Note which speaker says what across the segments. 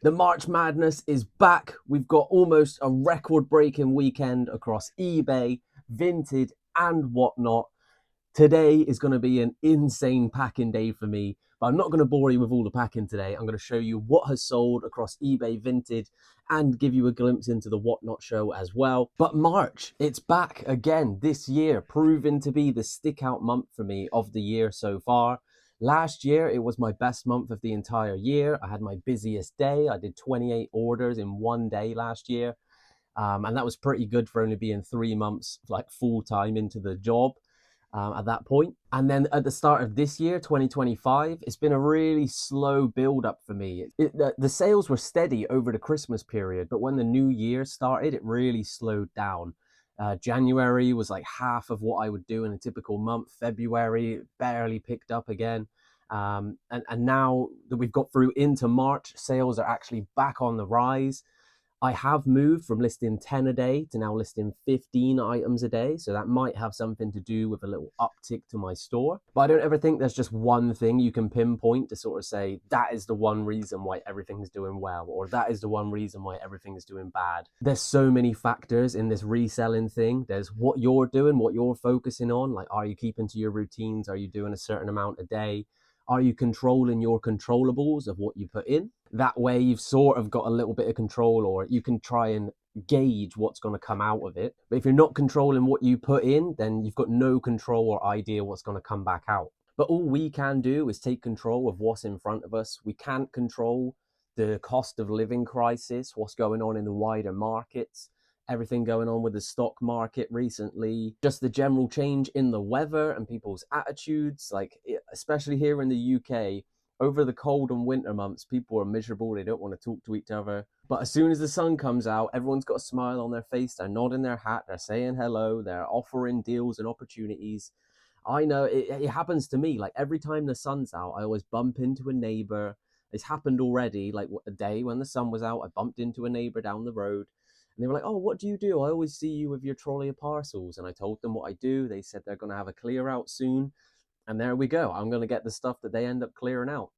Speaker 1: The March Madness is back. We've got almost a record-breaking weekend across eBay, Vinted, and whatnot. Today is going to be an insane packing day for me, but I'm not going to bore you with all the packing today. I'm going to show you what has sold across eBay, Vinted, and give you a glimpse into the Whatnot show as well. But March, it's back again this year, proving to be the stick-out month for me of the year so far. Last year, it was my best month of the entire year. I had my busiest day. I did 28 orders in one day last year. And that was pretty good for only being 3 months, like full-time into the job. At that point. And then at the start of this year, 2025, it's been a really slow build up for me. The sales were steady over the Christmas period, but when the new year started, it really slowed down. January was like half of what I would do in a typical month. February barely picked up again. And now that we've got through into March, sales are actually back on the rise. I have moved from listing 10 a day to now listing 15 items a day. So that might have something to do with a little uptick to my store. But I don't ever think there's just one thing you can pinpoint to sort of say, that is the one reason why everything's doing well, or that is the one reason why everything is doing bad. There's so many factors in this reselling thing. There's what you're doing, what you're focusing on. Like, are you keeping to your routines? Are you doing a certain amount a day? Are you controlling your controllables of what you put in? That way you've sort of got a little bit of control, or you can try and gauge what's going to come out of it. But if you're not controlling what you put in, then you've got no control or idea what's going to come back out. But all we can do is take control of what's in front of us. We can't control the cost of living crisis, what's going on in the wider markets, everything going on with the stock market recently, just the general change in the weather and people's attitudes. Like, especially here in the UK, over the cold and winter months, people are miserable. They don't want to talk to each other. But as soon as the sun comes out, everyone's got a smile on their face. They're nodding their hat. They're saying hello. They're offering deals and opportunities. I know it happens to me. Like, every time the sun's out, I always bump into a neighbor. It's happened already. Like, a day when the sun was out, I bumped into a neighbor down the road. And they were like, oh, what do you do? I always see you with your trolley of parcels. And I told them what I do. They said they're going to have a clear out soon. And there we go. I'm going to get the stuff that they end up clearing out.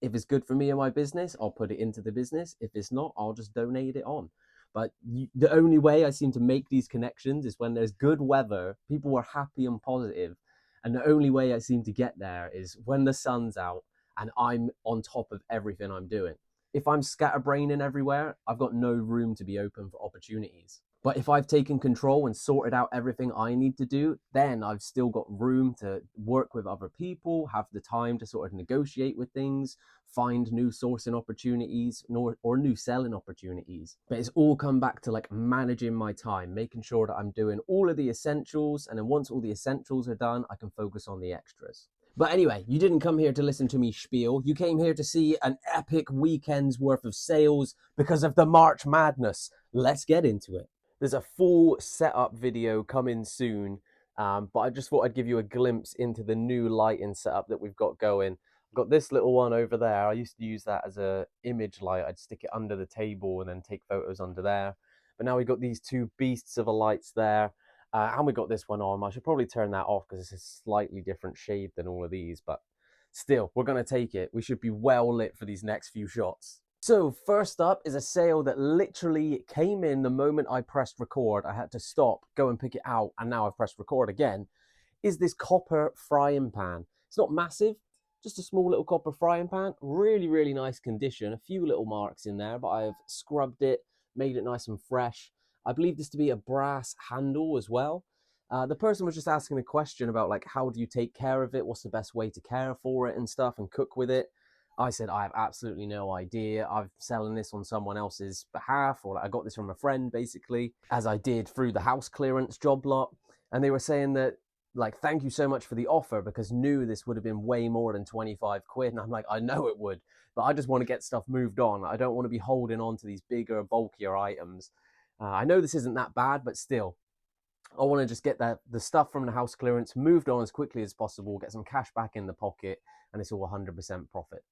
Speaker 1: If it's good for me and my business, I'll put it into the business. If it's not, I'll just donate it on. But the only way I seem to make these connections is when there's good weather, people are happy and positive. And the only way I seem to get there is when the sun's out and I'm on top of everything I'm doing. If I'm scatterbraining everywhere, I've got no room to be open for opportunities. But if I've taken control and sorted out everything I need to do, then I've still got room to work with other people, have the time to sort of negotiate with things, find new sourcing opportunities or new selling opportunities. But it's all come back to like managing my time, making sure that I'm doing all of the essentials. And then once all the essentials are done, I can focus on the extras. But anyway, you didn't come here to listen to me spiel. You came here to see an epic weekend's worth of sales because of the March Madness. Let's get into it. There's a full setup video coming soon, but I just thought I'd give you a glimpse into the new lighting setup that we've got going. I've got this little one over there. I used to use that as a image light. I'd stick it under the table and then take photos under there. But now we've got these two beasts of a lights there. And we got this one on. I should probably turn that off because it's a slightly different shade than all of these, but still, we're going to take it. We should be well lit for these next few shots. So first up is a sale that literally came in the moment I pressed record. I had to stop, go and pick it out, and now I've pressed record again, is this copper frying pan. It's not massive, just a small little copper frying pan. Really, really nice condition. A few little marks in there, but I've scrubbed it, made it nice and fresh. I believe this to be a brass handle as well. The person was just asking a question about like, how do you take care of it? What's the best way to care for it and stuff and cook with it? I said, I have absolutely no idea. I'm selling this on someone else's behalf, or I got this from a friend basically, as I did through the house clearance job lot. And they were saying that, like, thank you so much for the offer because knew this would have been way more than 25 quid. And I'm like, I know it would, but I just want to get stuff moved on. I don't want to be holding on to these bigger, bulkier items. I know this isn't that bad, but still, I want to just get the stuff from the house clearance moved on as quickly as possible, get some cash back in the pocket, and it's all 100% profit.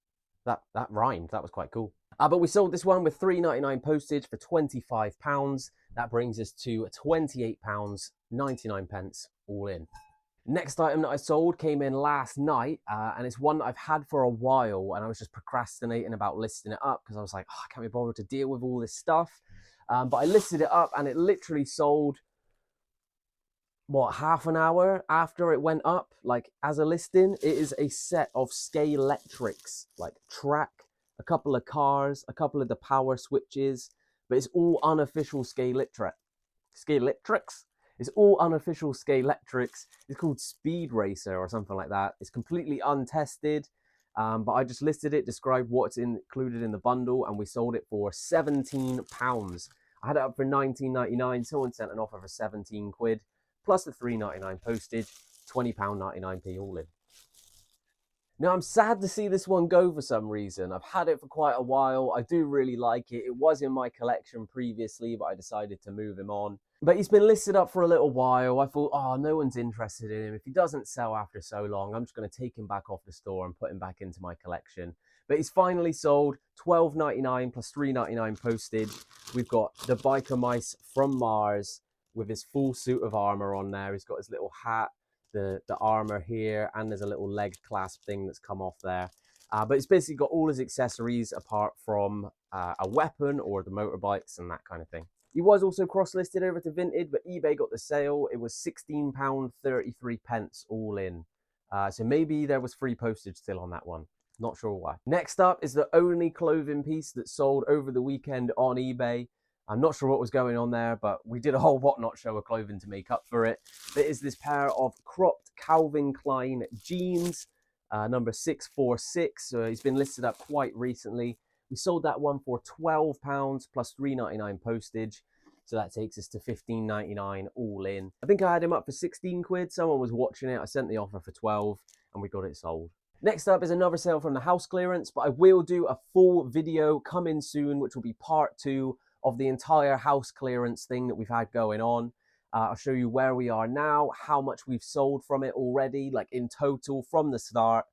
Speaker 1: That rhymed. That was quite cool. But we sold this one with £3.99 postage for £25. That brings us to £28.99 all in. Next item that I sold came in last night, and it's one that I've had for a while, and I was just procrastinating about listing it up because I was like, oh, I can't be bothered to deal with all this stuff. But I listed it up, and it literally sold, what, half an hour after it went up, like as a listing. It is a set of Scalextrics, like track, a couple of cars, a couple of the power switches, but it's all unofficial Scalextrics. It's all unofficial Scalextrics. It's called Speed Racer or something like that. It's completely untested, but I just listed it, described what's included in the bundle, and we sold it for £17. I had it up for £19.99. Someone sent an offer for 17 quid, plus the £3.99 postage, £20.99p all in. Now, I'm sad to see this one go for some reason. I've had it for quite a while. I do really like it. It was in my collection previously, but I decided to move him on. But he's been listed up for a little while. I thought, oh, no one's interested in him. If he doesn't sell after so long, I'm just going to take him back off the store and put him back into my collection. But he's finally sold, $12.99 plus $3.99 postage. We've got the biker mice from Mars with his full suit of armor on there. He's got his little hat, the armor here, and there's a little leg clasp thing that's come off there. But it's basically got all his accessories apart from a weapon or the motorbikes and that kind of thing. He was also cross-listed over to Vinted, but eBay got the sale. It was £16.33 all in. So maybe there was free postage still on that one. Not sure why. Next up is the only clothing piece that sold over the weekend on eBay. I'm not sure what was going on there, but we did a whole whatnot show of clothing to make up for it. There is this pair of cropped Calvin Klein jeans, number 646. So he's been listed up quite recently. We sold that one for £12 plus $3.99 postage. So that takes us to $15.99 all in. I think I had him up for 16 quid. Someone was watching it. I sent the offer for 12 and we got it sold. Next up is another sale from the house clearance, but I will do a full video coming soon, which will be part 2 of the entire house clearance thing that we've had going on. I'll show you where we are now, how much we've sold from it already, like in total from the start,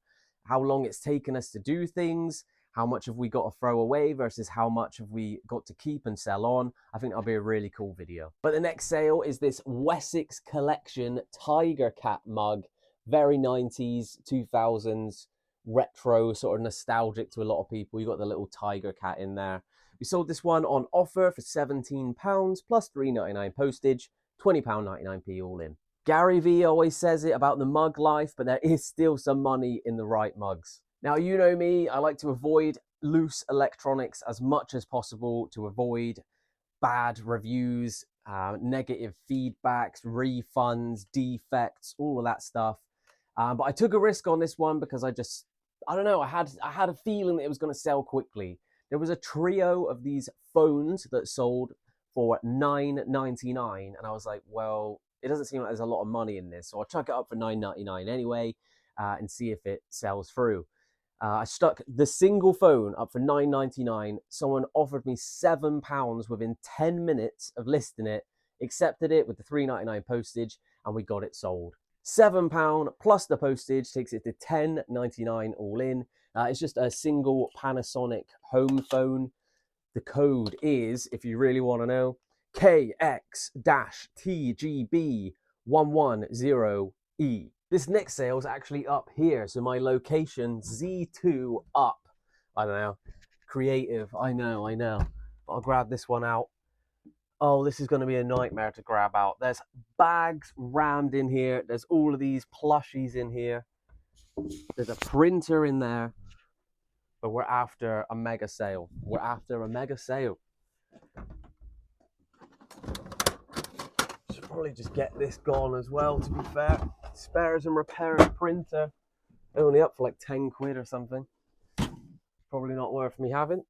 Speaker 1: how long it's taken us to do things, how much have we got to throw away versus how much have we got to keep and sell on. I think that'll be a really cool video. But the next sale is this Wessex Collection Tiger Cat mug. Very 90s, 2000s, retro, sort of nostalgic to a lot of people. You got the little tiger cat in there. We sold this one on offer for £17 plus $3.99 postage, £20.99p all in. Gary Vee always says it about the mug life, but there is still some money in the right mugs. Now, you know me, I like to avoid loose electronics as much as possible to avoid bad reviews, negative feedbacks, refunds, defects, all of that stuff. But I took a risk on this one because I don't know, I had a feeling that it was going to sell quickly. There was a trio of these phones that sold for $9.99, and I was like, well, it doesn't seem like there's a lot of money in this, so I'll chuck it up for $9.99 anyway and see if it sells through. I stuck the single phone up for $9.99. Someone offered me £7 within 10 minutes of listing it, accepted it with the $3.99 postage, and we got it sold. £7 plus the postage takes it to $10.99 all in. It's just a single Panasonic home phone. The code is, if you really want to know, KX-TGB110E. This next sale is actually up here. So my location, Z2 up. I don't know. Creative. I know. But I'll grab this one out. Oh, this is going to be a nightmare to grab out. There's bags rammed in here. There's all of these plushies in here. There's a printer in there. But we're after a mega sale. Should probably just get this gone as well, to be fair. Spares and repairing printer. Only up for like 10 quid or something. Probably not worth me having.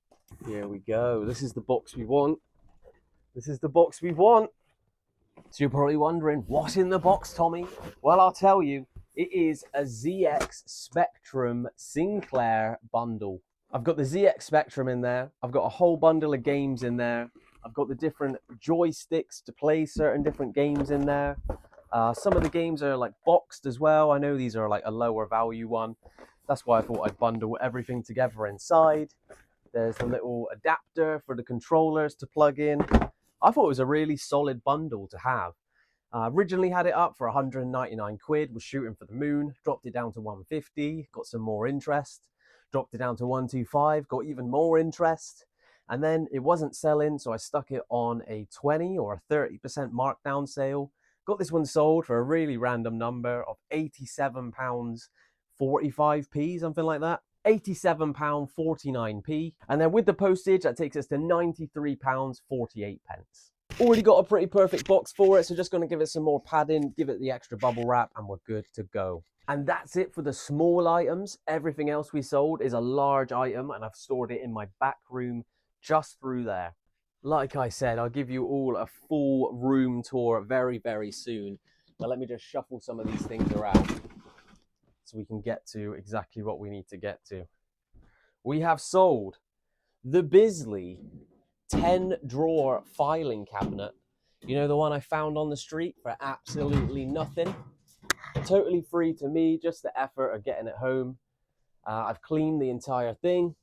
Speaker 1: Here we go. This is the box we want. So you're probably wondering, what's in the box, Tommy? Well, I'll tell you. It is a ZX Spectrum Sinclair bundle. I've got the ZX Spectrum in there. I've got a whole bundle of games in there. I've got the different joysticks to play certain different games in there. Some of the games are like boxed as well. I know these are like a lower value one. That's why I thought I'd bundle everything together inside. There's a little adapter for the controllers to plug in. I thought it was a really solid bundle to have. Originally had it up for 199 quid, was shooting for the moon, dropped it down to 150, got some more interest, dropped it down to 125, got even more interest, and then it wasn't selling, so I stuck it on a 20 or a 30% markdown sale. Got this one sold for a really random number of £87.45p, something like that. £87.49p, and then with the postage that takes us to £93.48. Already got a pretty perfect box for it, so just going to give it some more padding, give it the extra bubble wrap, and we're good to go. And that's it for the small items. Everything else we sold is a large item, and I've stored it in my back room just through there. Like I said, I'll give you all a full room tour very, very soon. But let me just shuffle some of these things around so we can get to exactly what we need to get to. We have sold the Bisley 10-drawer filing cabinet. You know, the one I found on the street for absolutely nothing. Totally free to me, just the effort of getting it home. I've cleaned the entire thing.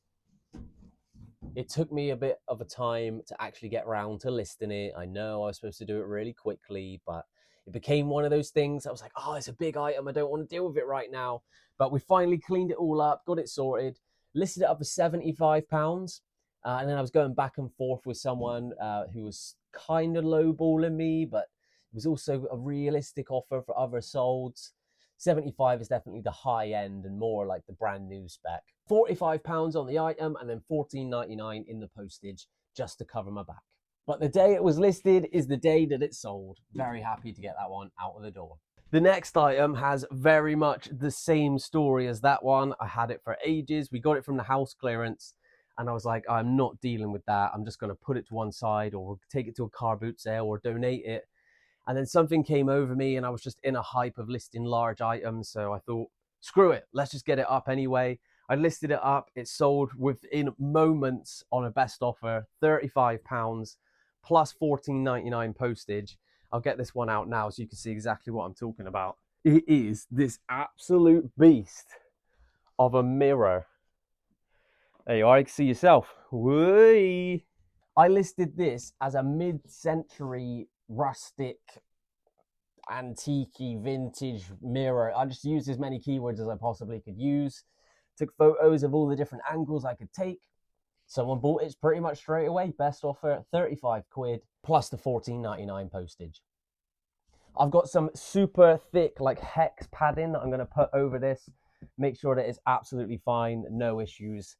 Speaker 1: It took me a bit of a time to actually get around to listing it. I know I was supposed to do it really quickly, but it became one of those things. I was like, oh, it's a big item. I don't want to deal with it right now. But we finally cleaned it all up, got it sorted, listed it up for £75. And then I was going back and forth with someone who was kind of lowballing me, but it was also a realistic offer for other solds. 75 is definitely the high end and more like the brand new spec. £45 on the item and then £14.99 in the postage just to cover my back. But the day it was listed is the day that it sold. Very happy to get that one out of the door. The next item has very much the same story as that one. I had it for ages. We got it from the house clearance and I was like, I'm not dealing with that. I'm just going to put it to one side or take it to a car boot sale or donate it. And then something came over me and I was just in a hype of listing large items. So I thought, screw it, let's just get it up anyway. I listed it up. It sold within moments on a best offer, £35 plus £14.99 postage. I'll get this one out now so you can see exactly what I'm talking about. It is this absolute beast of a mirror. There you are, you can see yourself. Whee! I listed this as a mid-century rustic, antique, vintage mirror. I just used as many keywords as I possibly could use. Took photos of all the different angles I could take. Someone bought it pretty much straight away. Best offer, 35 quid, plus the £14.99 postage. I've got some super thick, like hex padding that I'm going to put over this. Make sure that it's absolutely fine, no issues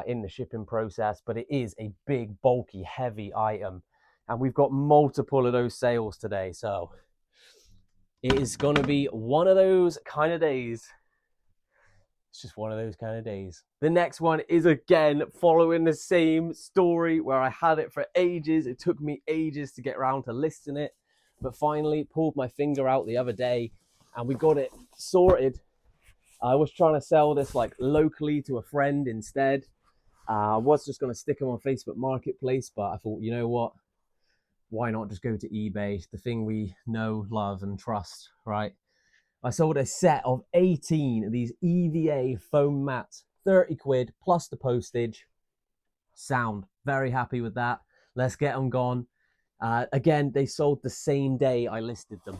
Speaker 1: in the shipping process. But it is a big, bulky, heavy item. And we've got multiple of those sales today. So it is going to be one of those kind of days. It's just one of those kind of days. The next one is again following the same story where I had it for ages. It took me ages to get around to listing it, but finally pulled my finger out the other day and we got it sorted. I was trying to sell this like locally to a friend instead. I was just going to stick them on Facebook Marketplace, but I thought, you know what? Why not just go to eBay, the thing we know, love, and trust, right? I sold a set of 18 of these EVA foam mats, 30 quid plus the postage. Sound. Very happy with that. Let's get them gone. Again, they sold the same day I listed them.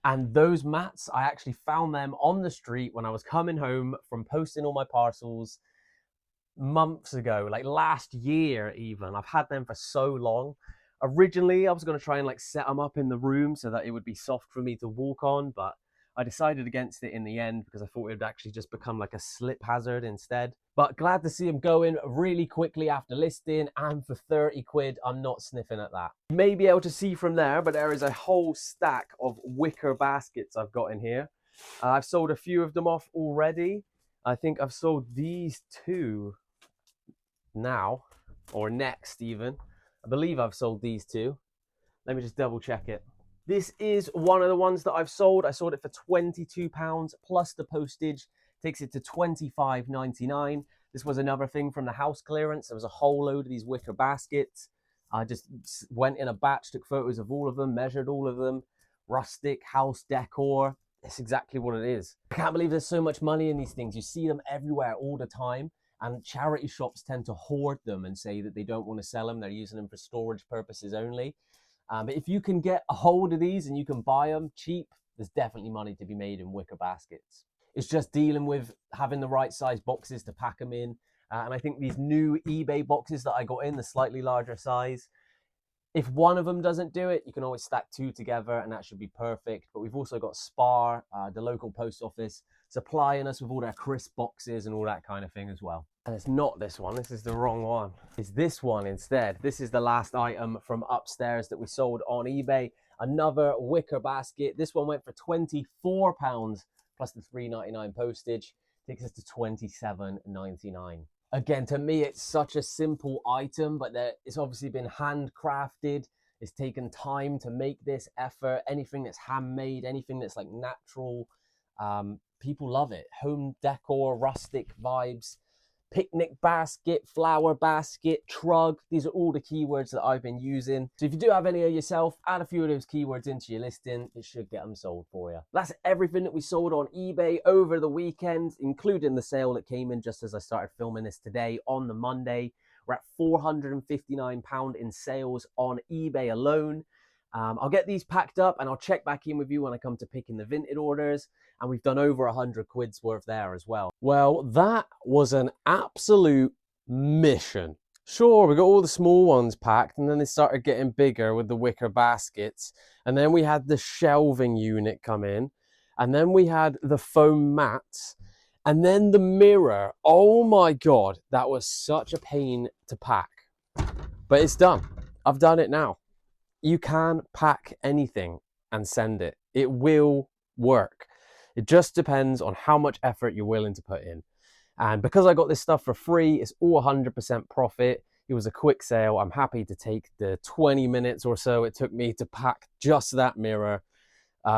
Speaker 1: And those mats, I actually found them on the street when I was coming home from posting all my parcels months ago, like last year even. I've had them for so long. Originally, I was going to try and like set them up in the room so that it would be soft for me to walk on, but I decided against it in the end because I thought it would actually just become like a slip hazard instead. But glad to see them going really quickly after listing, and for 30 quid, I'm not sniffing at that. You may be able to see from there, but there is a whole stack of wicker baskets I've got in here. I've sold a few of them off already. I think I've sold these two now, or next even. I believe I've sold these two. Let me just double check it. This is one of the ones that I've sold. I sold it for £22 plus the postage. Takes it to £25.99. This was another thing from the house clearance. There was a whole load of these wicker baskets. I just went in a batch, took photos of all of them, measured all of them. Rustic house decor. It's exactly what it is. I can't believe there's so much money in these things. You see them everywhere all the time. And charity shops tend to hoard them and say that they don't want to sell them. They're using them for storage purposes only. But if you can get a hold of these and you can buy them cheap, there's definitely money to be made in wicker baskets. It's just dealing with having the right size boxes to pack them in. And I think these new eBay boxes that I got in, the slightly larger size, if one of them doesn't do it, you can always stack two together and that should be perfect. But we've also got Spar, the local post office, supplying us with all their crisp boxes and all that kind of thing as well. And it's not this one, this is the wrong one. It's this one instead. This is the last item from upstairs that we sold on eBay. Another wicker basket. This one went for £24 plus the $3.99 postage. Takes us to $27.99. Again, to me, it's such a simple item, but it's obviously been handcrafted. It's taken time to make this effort. Anything that's handmade, anything that's like natural, people love it. Home decor, rustic vibes, picnic basket, flower basket, trug. These are all the keywords that I've been using. So if you do have any of yourself, add a few of those keywords into your listing. It should get them sold for you. That's everything that we sold on eBay over the weekend, including the sale that came in just as I started filming this today on the Monday. We're at £459 in sales on eBay alone. I'll get these packed up and I'll check back in with you when I come to picking the Vinted orders. And we've done over 100 quid's worth there as well. Well, that was an absolute mission. Sure, we got all the small ones packed and then they started getting bigger with the wicker baskets. And then we had the shelving unit come in. And then we had the foam mats. And then the mirror. Oh my God, that was such a pain to pack. But it's done. I've done it now. You can pack anything and send it. It will work. It just depends on how much effort you're willing to put in. And because I got this stuff for free, it's all 100% profit. It was a quick sale. I'm happy to take the 20 minutes or so it took me to pack just that mirror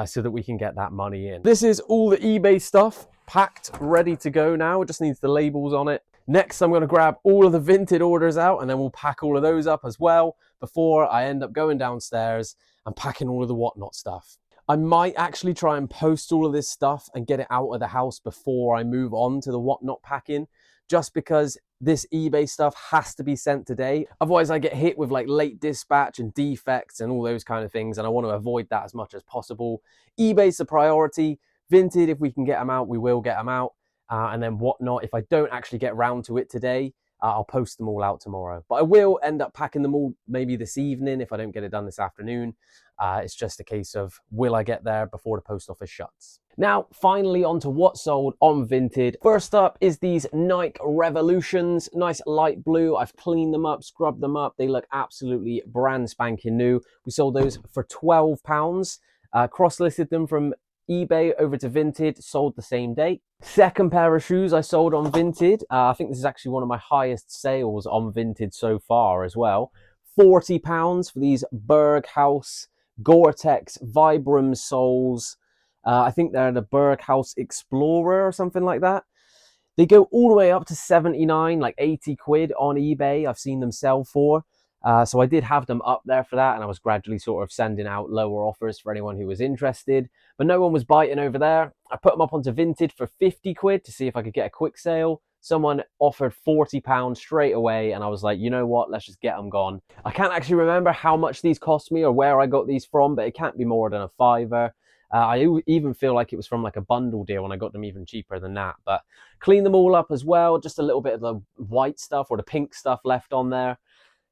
Speaker 1: so that we can get that money in. This is all the eBay stuff packed, ready to go now. It just needs the labels on it. Next, I'm going to grab all of the Vinted orders out and then we'll pack all of those up as well before I end up going downstairs and packing all of the whatnot stuff. I might actually try and post all of this stuff and get it out of the house before I move on to the whatnot packing, just because this eBay stuff has to be sent today. Otherwise I get hit with like late dispatch and defects and all those kind of things, and I want to avoid that as much as possible. eBay's the priority. Vinted, if we can get them out, we will get them out. And then whatnot, if I don't actually get round to it today, I'll post them all out tomorrow. But I will end up packing them all maybe this evening if I don't get it done this afternoon. It's just a case of, will I get there before the post office shuts? Now, finally onto what sold on Vinted. First up is these Nike Revolutions, nice light blue. I've cleaned them up, scrubbed them up. They look absolutely brand spanking new. We sold those for £12. Cross-listed them from eBay over to Vinted, sold the same day. Second pair of shoes I sold on Vinted. I think this is actually one of my highest sales on Vinted so far as well. £40 for these Berghaus Gore-Tex Vibram soles. I think they're the Berghaus Explorer or something like that. They go all the way up to 79, like 80 quid on eBay. I've seen them sell for. So I did have them up there for that, and I was gradually sort of sending out lower offers for anyone who was interested, but no one was biting over there. I put them up onto Vinted for 50 quid to see if I could get a quick sale. Someone offered £40 straight away, and I was like, you know what, let's just get them gone. I can't actually remember how much these cost me or where I got these from, but it can't be more than a £5. I even feel like it was from like a bundle deal and I got them even cheaper than that. But clean them all up as well, just a little bit of the white stuff or the pink stuff left on there.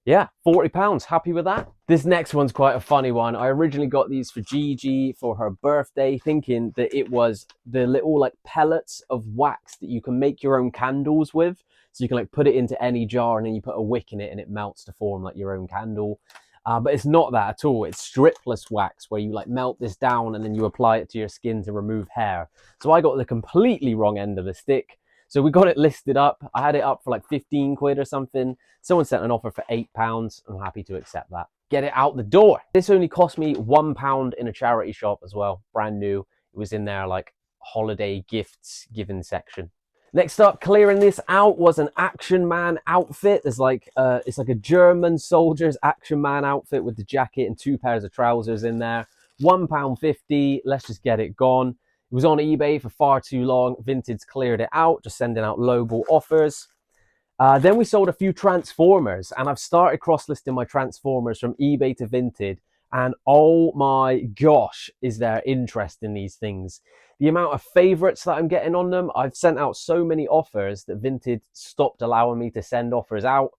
Speaker 1: Yeah, £40, happy with that. This next one's quite a funny one. I originally got these for Gigi for her birthday, thinking that it was the little like pellets of wax that you can make your own candles with. So you can like put it into any jar and then you put a wick in it and it melts to form like your own candle. But it's not that at all. It's stripless wax where you like melt this down and then you apply it to your skin to remove hair. So I got the completely wrong end of the stick. So we got it listed up. I had it up for like 15 quid or something. Someone sent an offer for £8. I'm happy to accept that. Get it out the door. This only cost me £1 in a charity shop as well. Brand new. It was in their like holiday gifts given section. Next up, clearing this out was an Action Man outfit. There's like, it's like a German soldier's Action Man outfit with the jacket and 2 pairs of trousers in there. £1.50. Let's just get it gone. It was on eBay for far too long. Vinted's cleared it out, just sending out lowball offers. Then we sold a few Transformers, and I've started cross-listing my Transformers from eBay to Vinted, And oh my gosh, is there interest in these things. The amount of favorites that I'm getting on them, I've sent out so many offers that Vinted stopped allowing me to send offers out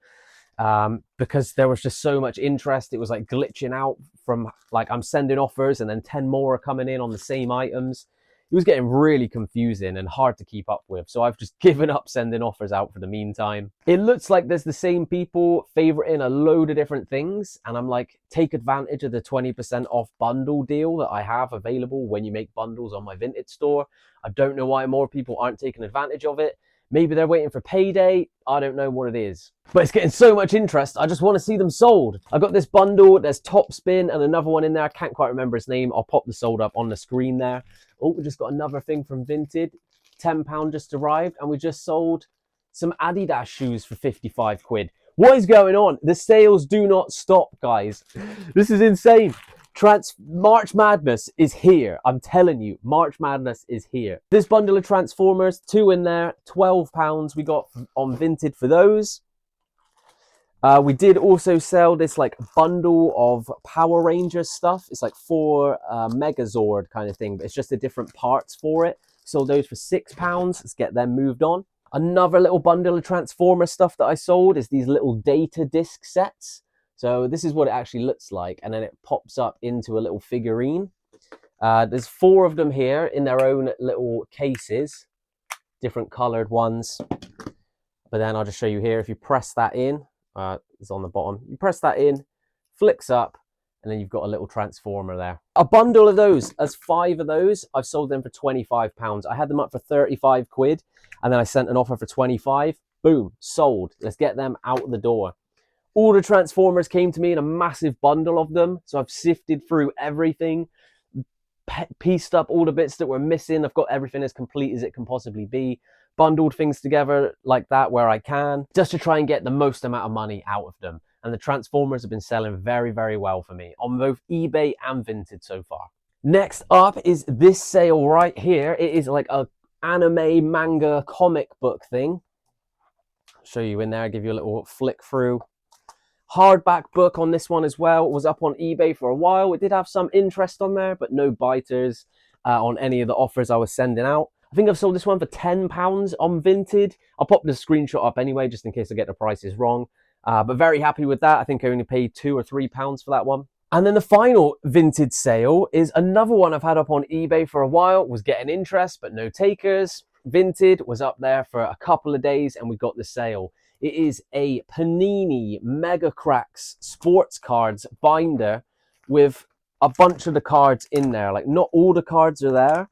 Speaker 1: because there was just so much interest. It was like glitching out from like I'm sending offers and then 10 more are coming in on the same items. It was getting really confusing and hard to keep up with. So I've just given up sending offers out for the meantime. It looks like there's the same people favoriting a load of different things. And I'm like, take advantage of the 20% off bundle deal that I have available when you make bundles on my Vinted store. I don't know why more people aren't taking advantage of it. Maybe they're waiting for payday. I don't know what it is. But it's getting so much interest, I just want to see them sold. I got this bundle, there's Top Spin and another one in there. I can't quite remember its name. I'll pop the sold up on the screen there. Oh, we just got another thing from Vinted. £10 just arrived, and we just sold some Adidas shoes for 55 quid. What is going on? The sales do not stop, guys. This is insane. March Madness is here. I'm telling you, March Madness is here. This bundle of Transformers, 2 in there, £12 we got on Vinted for those. We did also sell this like bundle of Power Rangers stuff. It's like 4 Megazord kind of thing, but it's just the different parts for it. Sold those for £6. Let's get them moved on. Another little bundle of Transformer stuff that I sold is these little data disc sets. So this is what it actually looks like, and then it pops up into a little figurine. There's 4 of them here in their own little cases, different colored ones. But then I'll just show you here. If you press that in, it's on the bottom. You press that in, flicks up, and then you've got a little transformer there. A bundle of those, as 5 of those, I've sold them for £25. I had them up for 35 quid, and then I sent an offer for 25. Boom, sold. Let's get them out the door. All the Transformers came to me in a massive bundle of them, so I've sifted through everything, pieced up all the bits that were missing. I've got everything as complete as it can possibly be, bundled things together like that where I can, just to try and get the most amount of money out of them. And the Transformers have been selling very, very well for me on both eBay and Vinted so far. Next up is this sale right here. It is like a anime, manga, comic book thing. I'll show you in there, give you a little flick through. Hardback book on this one as well. It was up on eBay for a while. It did have some interest on there, but no biters on any of the offers I was sending out. I think I've sold this one for £10 on Vinted. I'll pop the screenshot up anyway, just in case I get the prices wrong. But very happy with that. I think I only paid £2 or £3 for that one. And then the final Vinted sale is another one I've had up on eBay for a while. Was getting interest, but no takers. Vinted was up there for a couple of days, and we got the sale. It is a Panini Mega Cracks sports cards binder with a bunch of the cards in there. Like, not all the cards are there,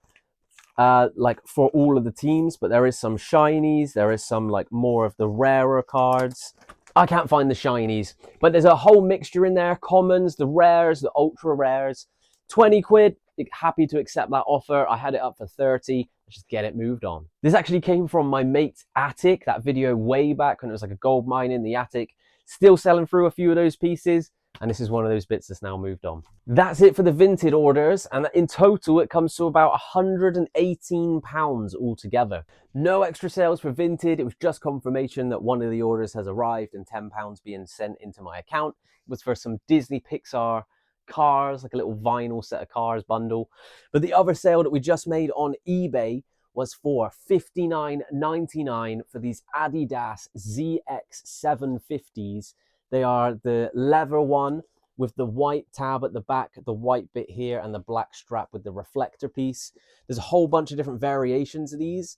Speaker 1: like for all of the teams, but there is some shinies. There is some like more of the rarer cards. I can't find the shinies, but there's a whole mixture in there. Commons, the rares, the ultra rares. 20 quid. Happy to accept that offer. I had it up for 30. Let's just get it moved on. This actually came from my mate's attic, that video way back when it was like a gold mine in the attic. Still selling through a few of those pieces, and this is one of those bits that's now moved on. That's it for the Vinted orders, and in total it comes to about £118 altogether. No extra sales for Vinted. It was just confirmation that one of the orders has arrived and £10 being sent into my account. It was for some Disney Pixar cars, like a little vinyl set of cars bundle. But the other sale that we just made on eBay was for $59.99 for these Adidas ZX750s. They are the leather one with the white tab at the back, the white bit here, and the black strap with the reflector piece. There's a whole bunch of different variations of these.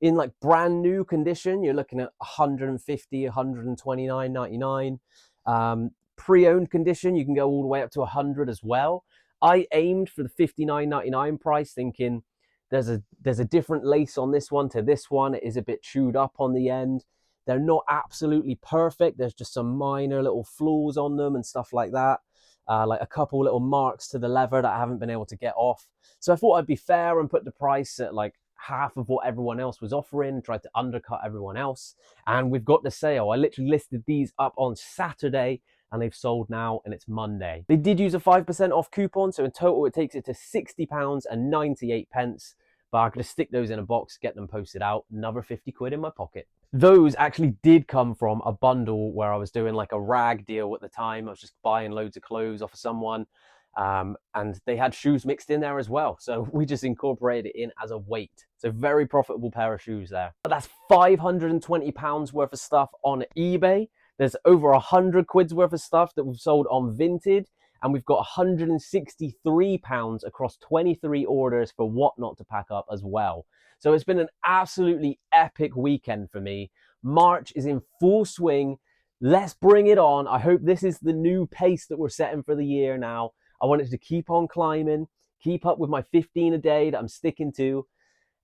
Speaker 1: In like brand new condition, you're looking at $150, $129.99. Pre-owned condition, you can go all the way up to 100 as well. I aimed for the $59.99 price, thinking there's a different lace on this one to this one. It is a bit chewed up on the end. They're not absolutely perfect. There's just some minor little flaws on them and stuff like that. Like a couple little marks to the leather that I haven't been able to get off. So I thought I'd be fair and put the price at like half of what everyone else was offering, tried to undercut everyone else. And we've got the sale. I literally listed these up on Saturday, and they've sold now, and it's Monday. They did use a 5% off coupon, so in total it takes it to £60.98. But I'm going to stick those in a box, get them posted out, another 50 quid in my pocket. Those actually did come from a bundle where I was doing like a rag deal at the time. I was just buying loads of clothes off of someone. And they had shoes mixed in there as well. So we just incorporated it in as a weight. So very profitable pair of shoes there. But that's £520 worth of stuff on eBay. There's over 100 quid's worth of stuff that we've sold on Vinted. And we've got £163 across 23 orders for Whatnot to pack up as well. So it's been an absolutely epic weekend for me. March is in full swing. Let's bring it on. I hope this is the new pace that we're setting for the year now. I want it to keep on climbing, keep up with my 15 a day that I'm sticking to.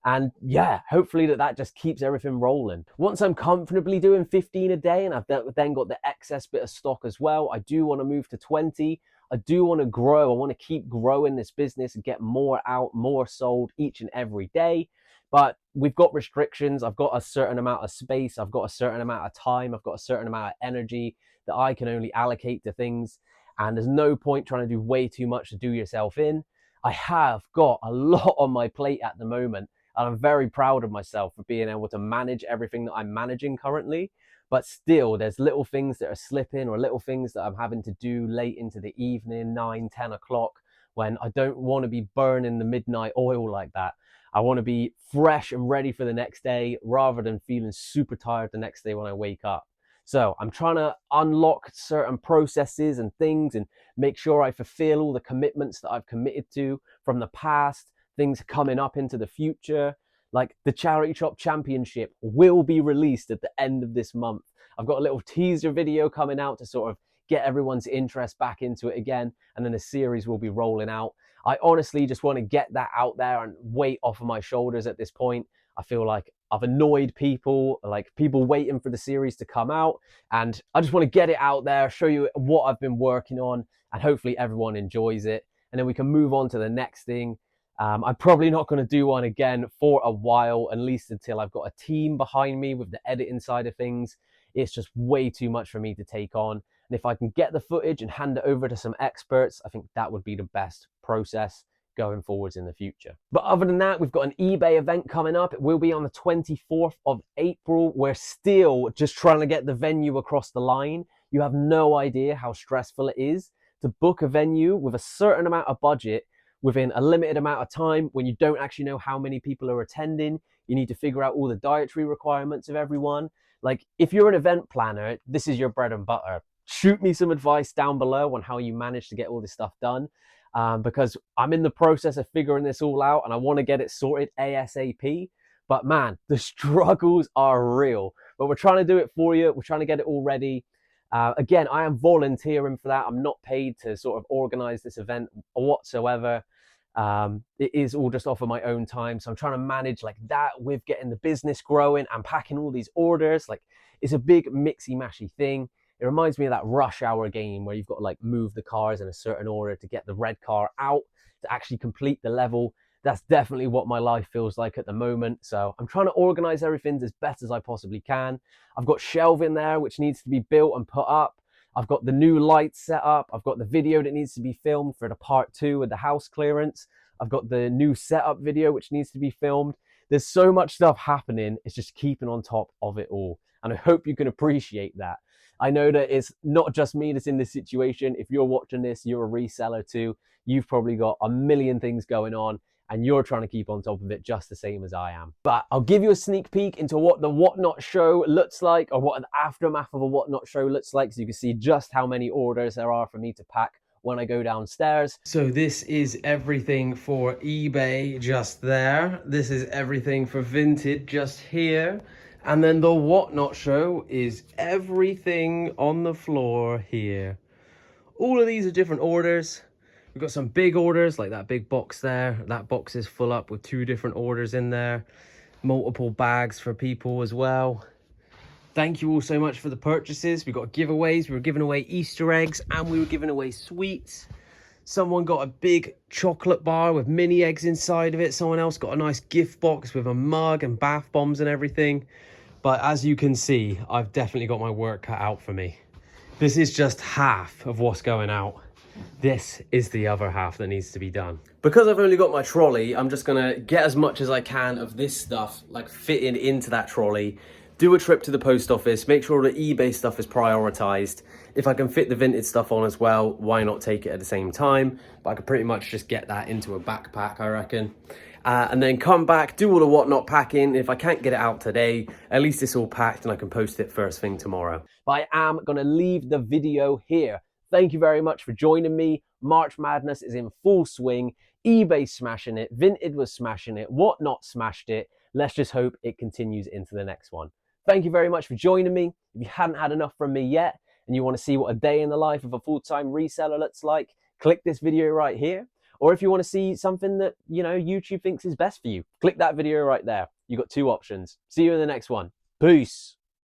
Speaker 1: And yeah, hopefully that just keeps everything rolling. Once I'm comfortably doing 15 a day and I've then got the excess bit of stock as well, I do want to move to 20. I do want to grow. I want to keep growing this business and get more out, more sold each and every day. But we've got restrictions. I've got a certain amount of space. I've got a certain amount of time. I've got a certain amount of energy that I can only allocate to things. And there's no point trying to do way too much to do yourself in. I have got a lot on my plate at the moment. And I'm very proud of myself for being able to manage everything that I'm managing currently. But still, there's little things that are slipping or little things that I'm having to do late into the evening, 9, 10 o'clock, when I don't want to be burning the midnight oil like that. I want to be fresh and ready for the next day rather than feeling super tired the next day when I wake up. So I'm trying to unlock certain processes and things and make sure I fulfill all the commitments that I've committed to from the past, things coming up into the future. Like the Charity Shop Championship will be released at the end of this month. I've got a little teaser video coming out to sort of get everyone's interest back into it again, and then a series will be rolling out. I honestly just want to get that out there and weight off of my shoulders at this point. I feel like I've annoyed people, like people waiting for the series to come out, and I just want to get it out there, show you what I've been working on, and hopefully everyone enjoys it, and then we can move on to the next thing. I'm probably not going to do one again for a while, at least until I've got a team behind me with the editing side of things. It's just way too much for me to take on. And if I can get the footage and hand it over to some experts, I think that would be the best process going forwards in the future. But other than that, we've got an eBay event coming up. It will be on the 24th of April. We're still just trying to get the venue across the line. You have no idea how stressful it is to book a venue with a certain amount of budget within a limited amount of time when you don't actually know how many people are attending. You need to figure out all the dietary requirements of everyone. Like, if you're an event planner, this is your bread and butter. Shoot me some advice down below on how you manage to get all this stuff done, because I'm in the process of figuring this all out and I want to get it sorted ASAP. But man, the struggles are real. But we're trying to do it for you. We're trying to get it all ready. Again, I am volunteering for that. I'm not paid to sort of organize this event whatsoever. It is all just off of my own time. So I'm trying to manage like that with getting the business growing and packing all these orders. Like, it's a big mixy mashy thing. It reminds me of that Rush Hour game where you've got to like move the cars in a certain order to get the red car out to actually complete the level. That's definitely what my life feels like at the moment. So I'm trying to organize everything as best as I possibly can. I've got shelving there which needs to be built and put up. I've got the new lights set up. I've got the video that needs to be filmed for the part 2 of the house clearance. I've got the new setup video which needs to be filmed. There's so much stuff happening. It's just keeping on top of it all. And I hope you can appreciate that. I know that it's not just me that's in this situation. If you're watching this, you're a reseller too. You've probably got a million things going on and you're trying to keep on top of it just the same as I am. But I'll give you a sneak peek into what the Whatnot show looks like, or what an aftermath of a Whatnot show looks like, so you can see just how many orders there are for me to pack when I go downstairs. So this is everything for eBay just there. This is everything for Vinted just here. And then the Whatnot show is everything on the floor here. All of these are different orders. We've got some big orders, like that big box there. That box is full up with 2 different orders in there. Multiple bags for people as well. Thank you all so much for the purchases. We got giveaways. We were giving away Easter eggs and we were giving away sweets. Someone got a big chocolate bar with mini eggs inside of it. Someone else got a nice gift box with a mug and bath bombs and everything. But as you can see, I've definitely got my work cut out for me. This is just half of what's going out. This is the other half that needs to be done. Because I've only got my trolley, I'm just gonna get as much as I can of this stuff, like fitting into that trolley, do a trip to the post office, make sure the eBay stuff is prioritized, If I can fit the Vinted stuff on as well, why not take it at the same time? But I could pretty much just get that into a backpack, I reckon. And then come back, do all the whatnot packing. If I can't get it out today, at least it's all packed and I can post it first thing tomorrow. But I am going to leave the video here. Thank you very much for joining me. March Madness is in full swing. eBay smashing it. Vinted was smashing it. Whatnot smashed it. Let's just hope it continues into the next one. Thank you very much for joining me. If you hadn't had enough from me yet and you want to see what a day in the life of a full-time reseller looks like, click this video right here. Or if you want to see something that, YouTube thinks is best for you, click that video right there. You've got 2 options. See you in the next one. Peace.